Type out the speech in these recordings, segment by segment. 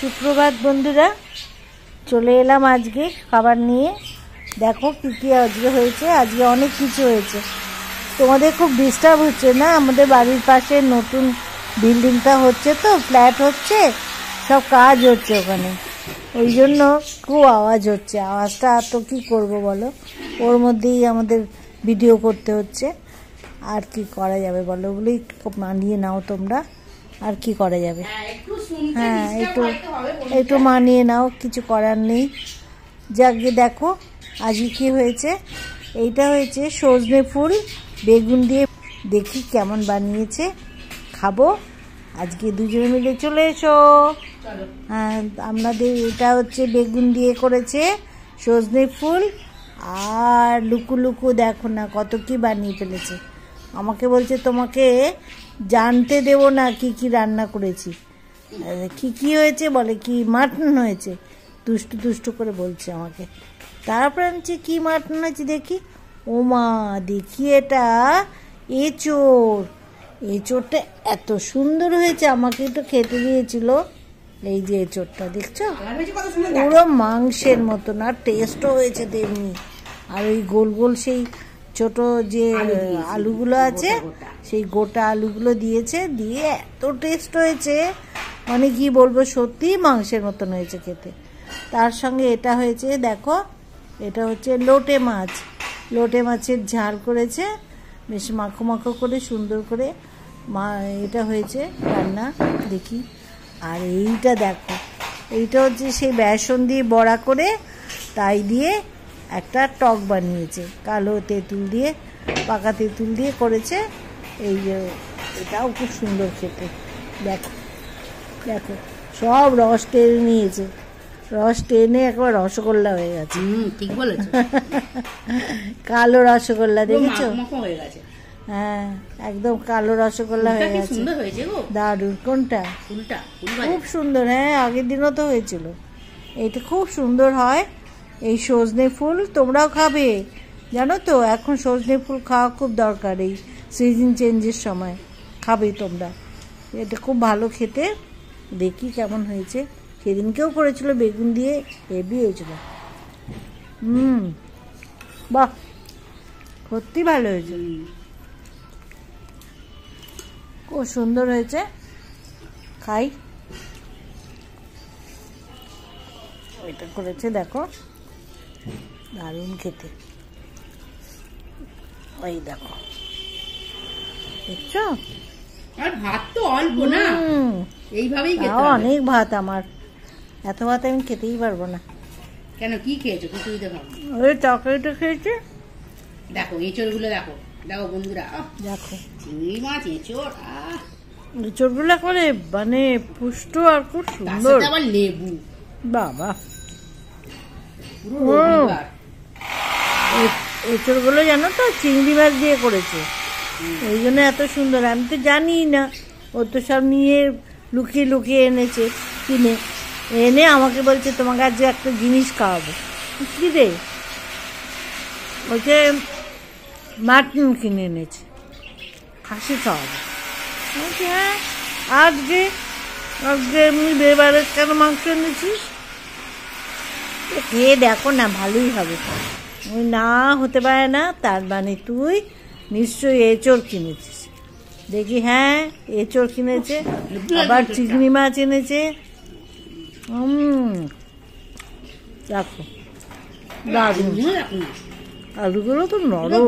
সুপ্রভাত বন্ধুরা, চলে এলাম আজকে খাবার নিয়ে। দেখো কী কী আজকে হয়েছে। আজকে অনেক কিছু হয়েছে। তোমাদের খুব ডিস্টার্ব হচ্ছে না? আমাদের বাড়ির পাশে নতুন বিল্ডিংটা হচ্ছে, তো ফ্ল্যাট হচ্ছে, সব কাজ হচ্ছে ওখানে, ওই জন্য খুব আওয়াজ হচ্ছে। আওয়াজটা তো কী করবো বলো, ওর মধ্যেই আমাদের ভিডিও করতে হচ্ছে। আর কি করা যাবে বলো, ওগুলোই মানিয়ে নাও তোমরা। আর কি করা যাবে? হ্যাঁ, একটু মানিয়ে নাও, কিছু করার নেই। যাকে দেখো আজকে কি হয়েছে। এইটা হয়েছে সজনে ফুল বেগুন দিয়ে। দেখি কেমন বানিয়েছে, খাবো আজকে দুজনে মিলে। চলে এসো। হ্যাঁ, আপনাদের এটা হচ্ছে বেগুন দিয়ে করেছে, সজনে ফুল আর লুকু লুকু দেখো না কত কি বানিয়ে ফেলেছে। আমাকে বলছে তোমাকে জানতে দেবো না কি কি রান্না করেছি। কি কি হয়েছে বলে, কি মাটন হয়েছে, দুষ্টু দুষ্টু করে বলছে আমাকে। তারপরে আনছি কি মাটন হয়েছে দেখি। ও মা, দেখি এটা এঁচোড়। এঁচোড়টা এত সুন্দর হয়েছে, আমাকে তো খেতে দিয়েছিল। এই যে এঁচোড়টা দেখছো, পুরো মাংসের মতন, আর টেস্টও হয়েছে তেমনি। আর ওই গোল গোল সেই ছোট যে আলুগুলো আছে, সেই গোটা আলুগুলো দিয়েছে, দিয়ে এত টেস্ট হয়েছে, মানে কি বলবো, সত্যি মাংসের মতন হয়েছে খেতে। তার সঙ্গে এটা হয়েছে দেখো, এটা হচ্ছে লোটে মাছ। লোটে মাছের ঝাল করেছে, বেশ মাখো মাখো করে সুন্দর করে এটা হয়েছে রান্না দেখি। আর এইটা দেখো, এইটা হচ্ছে সেই বেসন দিয়ে বড়া করে তাই দিয়ে একটা টক বানিয়েছে, কালো তেঁতুল দিয়ে, পাকা তেঁতুল দিয়ে করেছে। এই যে এটাও খুব সুন্দর খেতে। দেখো দেখো, সব রস টেনে নিয়েছে, রস টেনে একবার রসগোল্লা হয়ে গেছে। ঠিক বলেছো, কালো রসগোল্লা দেখেছো? হয়ে গেছে। হ্যাঁ, একদম কালো রসগোল্লা হয়ে গেছে। সুন্দর হয়েছে গো, দারুণ। কোনটা? ফুলটা খুব সুন্দর। হ্যাঁ, আগের দিনও তো হয়েছিল। এটা খুব সুন্দর হয়। এই সজনে ফুল তোমরাও খাবে, জানো তো? এখন সজনে ফুল খাওয়া খুব দরকার, এই সিজন চেঞ্জের সময় খাবে তোমরা। এটা খুব ভালো খেতে। দেখি কেমন হয়েছে। সেদিনকেও করেছিল বেগুন দিয়ে, হেভি হয়েছিল। বাহ, সত্যি ভালো হয়েছে, খুব সুন্দর হয়েছে। খাই। ওইটা করেছে দেখো, দারুণ খেতে। ওই দেখো, দেখছো? আর ভাত তো অল্প না, এইভাবেই খেতে হবে। অনেক ভাত আমার, এত ভাত আমি খেতেই পারবো না। কেন, কি খেয়েছো? কিছুই তো খাবো। ওই তরকারিটা খেয়েছে। দেখো এঁচড় গুলো, দেখো দেখো বন্ধুরা, দেখো চিংড়ি মাছ, এঁচড়, এঁচড়গুলো করে মানে পুষ্ট আর খুব সুন্দর। আবার লেবু, বাবা, পুরো এঁচড়গুলো জানো তো চিংড়ি মাছ দিয়ে করেছে, ওই জন্য এত সুন্দর। আমি তো জানি না, ও তো সব নিয়ে লুকিয়ে লুকিয়ে এনেছে, কিনে এনে আমাকে বলছে তোমাকে আজ একটা জিনিস খাওয়াবো। কি রে? বলছে মাটন কিনে এনেছে, খাসি খাওয়াবো। হ্যাঁ, আজকে আজকে এমনি বেবারে কেন মাংস এনেছিস? খেয়ে দেখো না, ভালোই হবে। ওই না হতে পারে না, তার মানে তুই নিশ্চয়ই এঁচড় কিনেছিস। দেখি, হ্যাঁ এঁচড় কিনেছে, আবার চিংড়ি মাছ এনেছে। দেখো দারুণ, আলুগুলো তো নরম,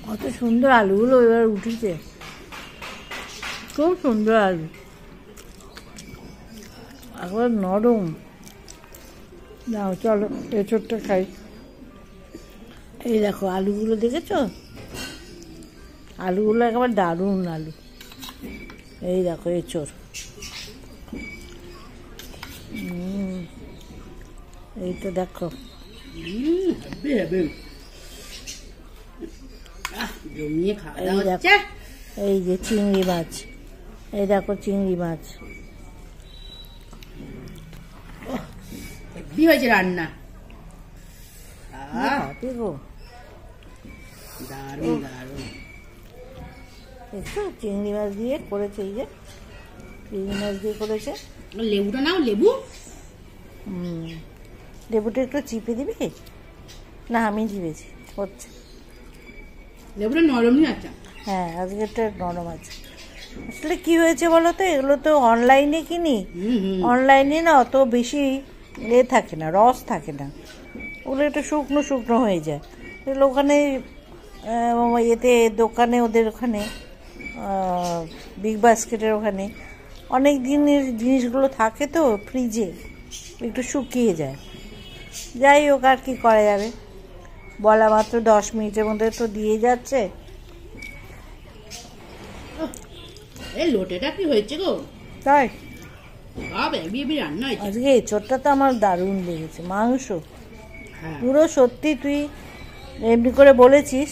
কত সুন্দর আলুগুলো এবার উঠেছে, খুব সুন্দর আলু, একবার নরম। নাও চলো এঁচড়টা খাই। এই দেখো আলুগুলো, দেখেছো? আলুগুলো একেবারে দারুণ আলু। এই দেখো এঁচড়, এইটা দেখো। এই যে চিংড়ি মাছ, এই দেখো চিংড়ি মাছ। হয়েছে রান্না, দারুণ দারুণ। দেখছো চিংড়ি মাছ দিয়ে করেছে, এই যে চিংড়ি মাছ দিয়ে করেছে। লেবুটা নাও, লেবু। লেবুটা একটু চিপে দিবি? না আমি চিপেছি, হচ্ছে। লেবুটা নরমই আছে। হ্যাঁ, আজকেরটা নরম আছে। আসলে কি হয়েছে বলো তো, এগুলো তো অনলাইনে কিনি, অনলাইনে না অত বেশি থাকে না, রস থাকে না, ওগুলো একটু শুকনো শুকনো হয়ে যায়। এগুলো ওখানে এতে দোকানে, ওদের ওখানে বিগ বাস্কেটের ওখানে অনেক দিনের জিনিসগুলো থাকে তো ফ্রিজে, একটু শুকিয়ে যায়। যাই হোক, আর কি করা যাবে, বলা মাত্র 10 মিনিটের মধ্যে তো দিয়ে যাচ্ছে। এই লোটেটা কি হয়েছে গো? তাই রান্না হয়েছে আজকে। এঁচোড়টা তো আমার দারুণ লেগেছে, মাংস হ্যাঁ। পুরো সত্যি, তুই এমনি করে বলেছিস,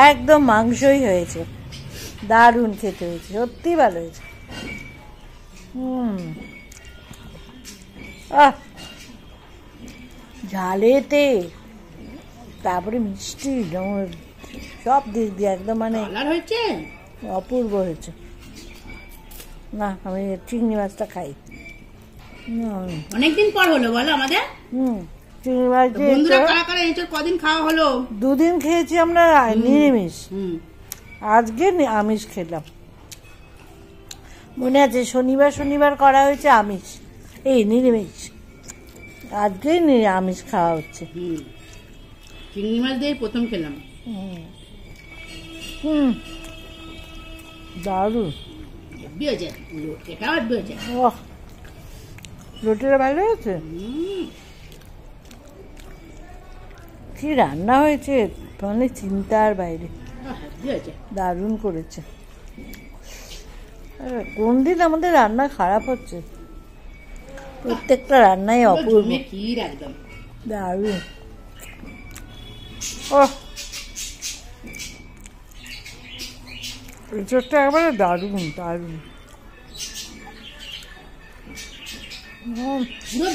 একদম মাংসই হয়েছে, দারুণ খেতে হয়েছে, সত্যি ভালো হয়েছে। ঝালেতে তারপরে মিষ্টি, সব দিক দিয়ে একদম মানে হয়েছে, অপূর্ব হয়েছে। না, আমি চিংড়ি মাছটা খাই। অনেকদিন পর হলো বলো আমাদের। চিংড়ি মাছ বন্ধুরা কারা কারা এঁচোড় কদিন খাওয়া হলো? 2 দিন খেয়েছি আমরা নিরামিষ, আজকে আমিষ খেলাম। মনে আছে শনিবার শনিবার করা হয়েছে আমিষ, এই নিরামিষ, আজকে আমিষ খাওয়া হচ্ছে। চিংড়ি মাছ দিয়ে প্রথম খেলাম। দারুণ রুটিটা ভালো হয়েছে। কি রান্না হয়েছে, মানে চিন্তার বাইরে, দারুণ করেছে। কোন দিন আমাদের রান্না খারাপ হচ্ছে, প্রত্যেকটা রান্নাই অপূর্ব, দারুণ। এঁচোড়টা একেবারে দারুণ দারুণ।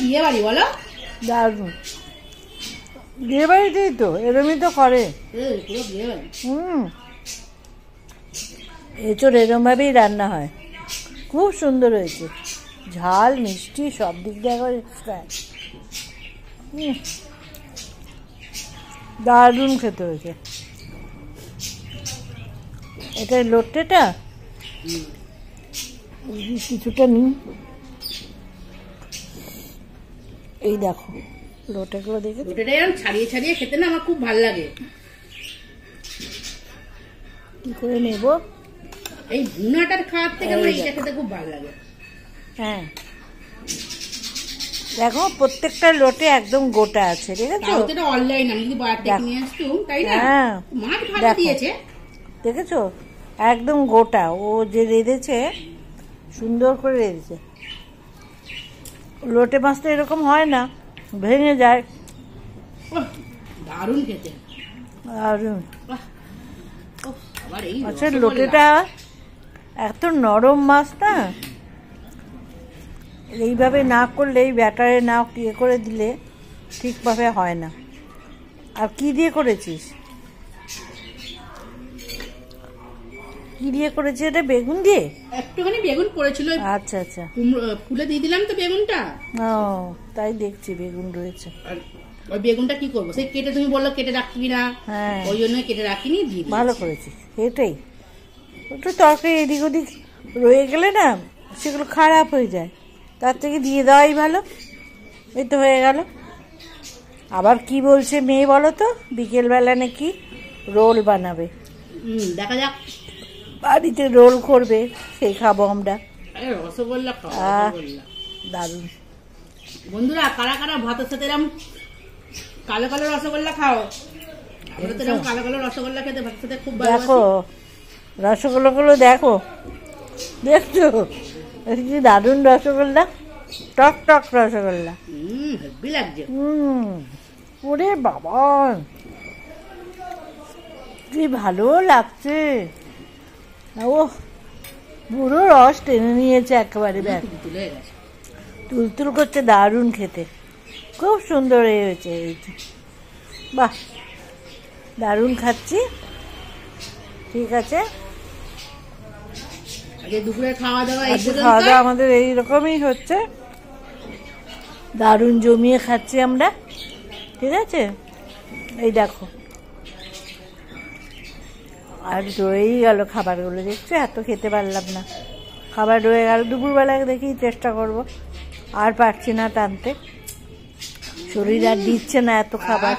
বিয়ে বাড়ি বলো, দারুণ বিয়ে বাড়িতেই তো এরমই তো করে। এঁচোড় এরম ভাবেই রান্না হয়, খুব সুন্দর হয়েছে, ঝাল মিষ্টি সব দিক দিয়ে একবার দারুণ খেতে হয়েছে। এটা লোটেটা কিছুটা নিই, এই দেখো লোটেগুলো দেখে, লোটেটা এরকম ছাড়িয়ে ছাড়িয়ে খেতে না আমার খুব ভালো লাগে। কি করে নেব, এই ভুনাটার খাওয়ার থেকে আমার এইটা খেতে খুব ভালো লাগে। হ্যাঁ দেখো প্রত্যেকটা লোটে একদম গোটা আছে, দেখেছো? এটা অনলাইন আমি যদি বাড়ি থেকে নিয়ে আসতুম, তাই না? মাছ ভালো দিয়েছে, দেখেছো একদম গোটা, ও যে রেঁধেছে সুন্দর করে রেঁধেছে। লোটে মাছ তো এরকম হয় না, ভেঙে যায়, দারুণ খেতে, দারুণ। আচ্ছা লোটেটা এত নরম মাছ না, এইভাবে না করলে, এই ব্যাটারে না ইয়ে করে দিলে ঠিকভাবে হয় না। আর কি দিয়ে করেছিস, কি দিয়ে করেছিস এটা? বেগুন দিয়ে, একটুখানি বেগুন পড়েছিল। আচ্ছা আচ্ছা, ফুলে দিয়ে দিলাম তো বেগুনটা। ও তাই দেখছি বেগুন রয়েছে। ওই বেগুনটা কি করবো, সেই কেটে তুমি বললো কেটে রাখবি না, ওই জন্য কেটে রাখিনি। ভালো করেছিস, এটাই একটু তরকারি এদিক ওদিক রয়ে গেলে না সেগুলো খারাপ হয়ে যায়, তার থেকে দিয়ে দেওয়াই ভালো। এই তো হয়ে গেল। আবার কি বলছে মেয়ে বলো তো, বিকেলবেলা নাকি রোল বানাবে, দেখা যাক, বাড়িতে রোল করবে, সেই খাবো আমরা। রসগোল্লা দারুণ। বন্ধুরা কারা কারা ভাতের সাথে এরকম কালো কালো রসগোল্লা খাও? আমরা তো এরকম কালো কালো রসগোল্লা খেতে ভাতের সাথে খুব ভালো। দেখো রসগোল্লাগুলো দেখো, দেখছো কি দারুণ রসগোল্লা, টক টক রসগোল্লা, হেভি লাগছে। ওরে বাবা কি ভালো লাগছে, ও পুরো রস টেনে নিয়েছে একেবারে, তুলতুল করছে, দারুণ খেতে, খুব সুন্দর হয়েছে। বাহ দারুণ খাচ্ছি, ঠিক আছে। আজকে দুপুরে খাওয়া দাওয়া খাওয়া দাওয়া আমাদের এইরকমই হচ্ছে, দারুণ জমিয়ে খাচ্ছি আমরা। ঠিক আছে, এই দেখো আর রয়েই গেল খাবারগুলো, দেখছো এত খেতে পারলাম না, খাবার রয়ে গেল। দুপুরবেলায় দেখি চেষ্টা করব, আর পারছি না টানতে, শরীর আর দিচ্ছে না এত খাবার।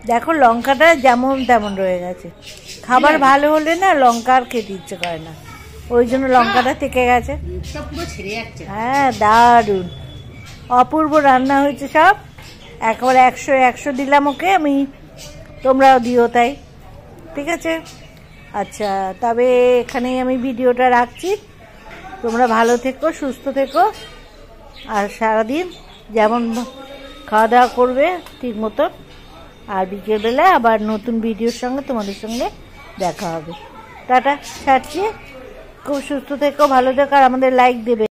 দেখো লঙ্কাটা যেমন তেমন রয়ে গেছে, খাবার ভালো হলে না লঙ্কা আর খেতে ইচ্ছে করে না, ওই জন্য লঙ্কাটা থেকে গেছে। হ্যাঁ দারুণ অপূর্ব রান্না হয়েছে সব, একবার 100 দিলাম ওকে আমি, তোমরাও দিও তাই। ঠিক আছে, আচ্ছা তবে এখানেই আমি ভিডিওটা রাখছি। তোমরা ভালো থেকো, সুস্থ থেকো, আর সারাদিন যেমন খাওয়া দাওয়া করবে ঠিক মতো, আর বিকেলবেলা আবার নতুন ভিডিওর সঙ্গে তোমাদের সঙ্গে দেখা হবে। টাটা, ছাড়ছি, খুব সুস্থ থেকো, ভালো থেকো, আর আমাদের লাইক দেবে।